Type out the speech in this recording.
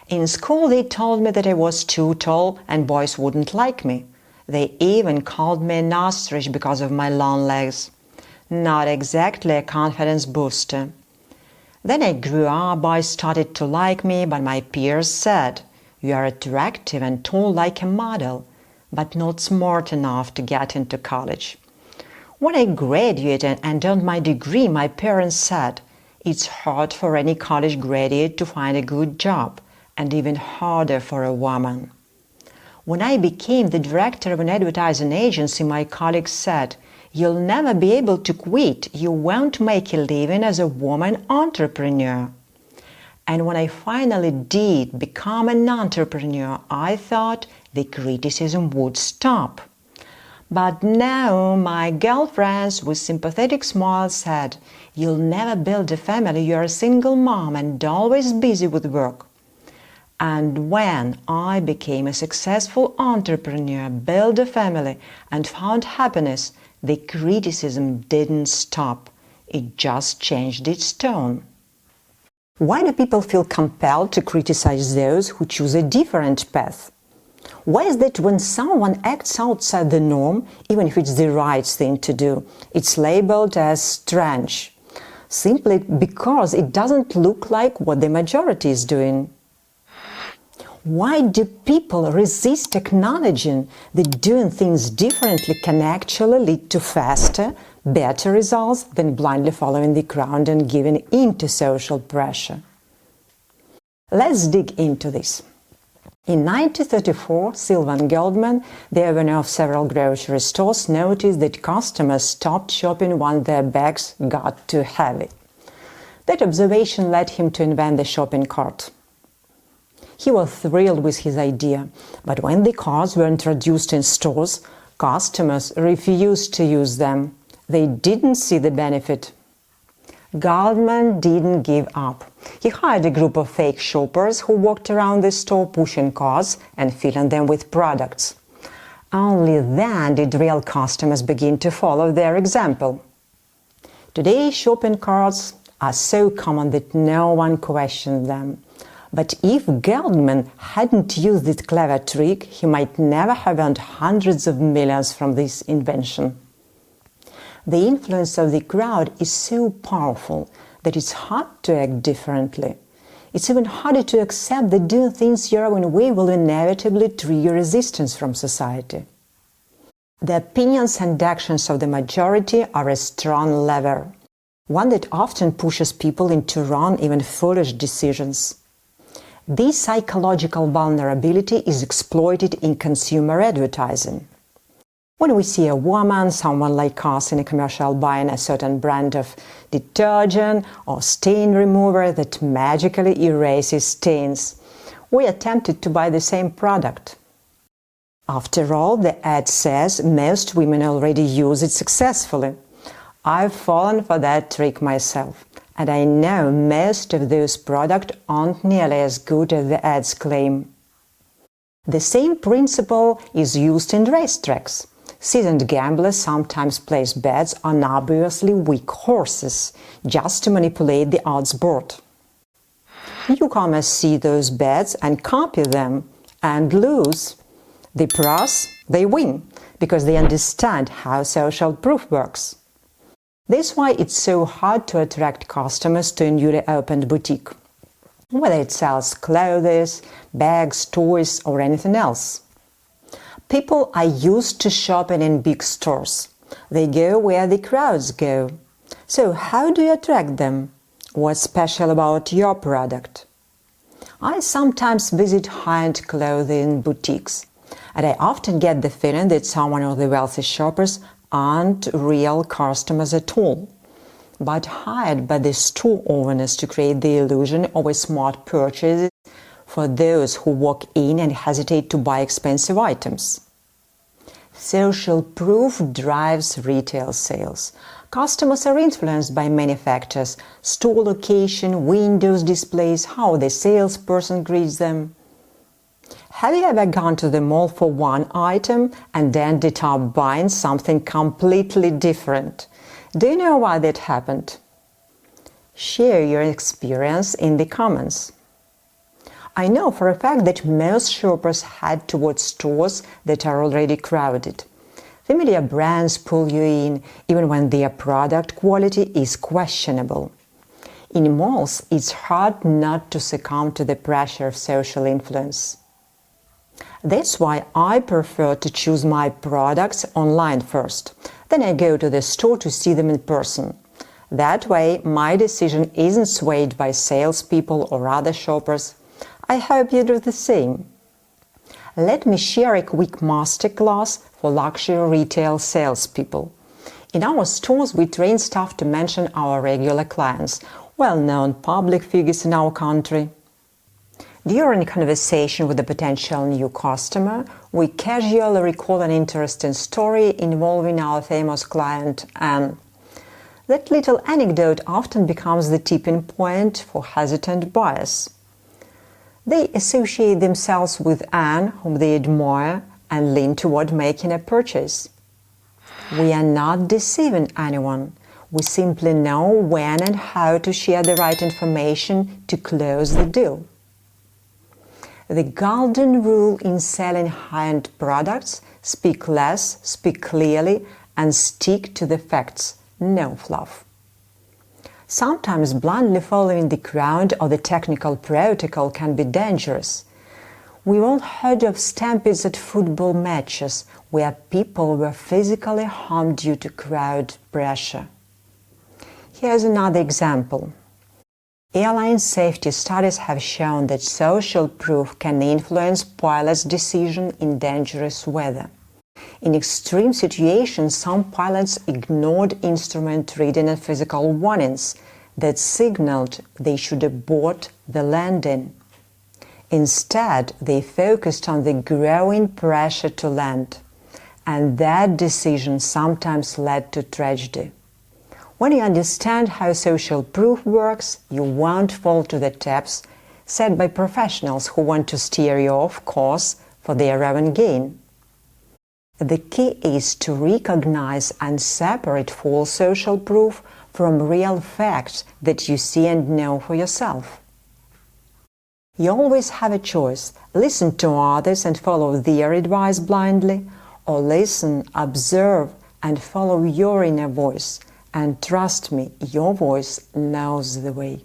In school, they told me that I was too tall and boys wouldn't like me. They even called me an ostrich because of my long legs. Not exactly a confidence booster. Then I grew up, boys started to like me, but my peers said, "You are attractive and tall like a model, but not smart enough to get into college." When I graduated and earned my degree, my parents said, "It's hard for any college graduate to find a good job, and even harder for a woman." When I became the director of an advertising agency, my colleagues said, "You'll never be able to quit. You won't make a living as a woman entrepreneur." And when I finally did become an entrepreneur, I thought the criticism would stop. But now my girlfriends with sympathetic smiles said, "You'll never build a family. You're a single mom and always busy with work." And when I became a successful entrepreneur, built a family, and found happiness, the criticism didn't stop. It just changed its tone. Why do people feel compelled to criticize those who choose a different path? Why is that when someone acts outside the norm, even if it's the right thing to do, it's labeled as strange? Simply because it doesn't look like what the majority is doing. Why do people resist acknowledging that doing things differently can actually lead to faster, better results than blindly following the crowd and giving in to social pressure? Let's dig into this. In 1934, Sylvan Goldman, the owner of several grocery stores, noticed that customers stopped shopping when their bags got too heavy. That observation led him to invent the shopping cart. He was thrilled with his idea, but when the carts were introduced in stores, customers refused to use them. They didn't see the benefit. Goldman didn't give up. He hired a group of fake shoppers who walked around the store pushing carts and filling them with products. Only then did real customers begin to follow their example. Today, shopping carts are so common that no one questions them. But if Goldman hadn't used this clever trick, he might never have earned hundreds of millions from this invention. The influence of the crowd is so powerful that it's hard to act differently. It's even harder to accept that doing things your own way will inevitably trigger resistance from society. The opinions and actions of the majority are a strong lever, one that often pushes people into wrong, even foolish decisions. This psychological vulnerability is exploited in consumer advertising. When we see a woman, someone like us in a commercial buying a certain brand of detergent or stain remover that magically erases stains, we are tempted to buy the same product. After all, the ad says most women already use it successfully. I've fallen for that trick myself. And I know most of those products aren't nearly as good as the ads claim. The same principle is used in racetracks. Seasoned gamblers sometimes place bets on obviously weak horses, just to manipulate the odds board. Newcomers see those bets and copy them, and lose. The pros, they win, because they understand how social proof works. That's why it's so hard to attract customers to a newly opened boutique, whether it sells clothes, bags, toys, or anything else. People are used to shopping in big stores. They go where the crowds go. So how do you attract them? What's special about your product? I sometimes visit high-end clothing boutiques, and I often get the feeling that some of the wealthy shoppers aren't real customers at all, but hired by the store owners to create the illusion of a smart purchase for those who walk in and hesitate to buy expensive items. Social proof drives retail sales. Customers are influenced by many factors: store location, windows displays, how the salesperson greets them. Have you ever gone to the mall for one item and ended up buying something completely different? Do you know why that happened? Share your experience in the comments. I know for a fact that most shoppers head towards stores that are already crowded. Familiar brands pull you in even when their product quality is questionable. In malls, it's hard not to succumb to the pressure of social influence. That's why I prefer to choose my products online first. Then I go to the store to see them in person. That way, my decision isn't swayed by salespeople or other shoppers. I hope you do the same. Let me share a quick masterclass for luxury retail salespeople. In our stores, we train staff to mention our regular clients, well-known public figures in our country. During a conversation with a potential new customer, we casually recall an interesting story involving our famous client Anne. That little anecdote often becomes the tipping point for hesitant buyers. They associate themselves with Anne, whom they admire, and lean toward making a purchase. We are not deceiving anyone. We simply know when and how to share the right information to close the deal. The golden rule in selling high-end products: speak less, speak clearly, and stick to the facts, no fluff. Sometimes blindly following the crowd or the technical protocol can be dangerous. We've all heard of stampedes at football matches where people were physically harmed due to crowd pressure. Here's another example. Airline safety studies have shown that social proof can influence pilots' decisions in dangerous weather. In extreme situations, some pilots ignored instrument reading and physical warnings that signaled they should abort the landing. Instead, they focused on the growing pressure to land, and that decision sometimes led to tragedy. When you understand how social proof works, you won't fall to the traps set by professionals who want to steer you off course for their own gain. The key is to recognize and separate false social proof from real facts that you see and know for yourself. You always have a choice: listen to others and follow their advice blindly, or listen, observe, and follow your inner voice. And trust me, your voice knows the way.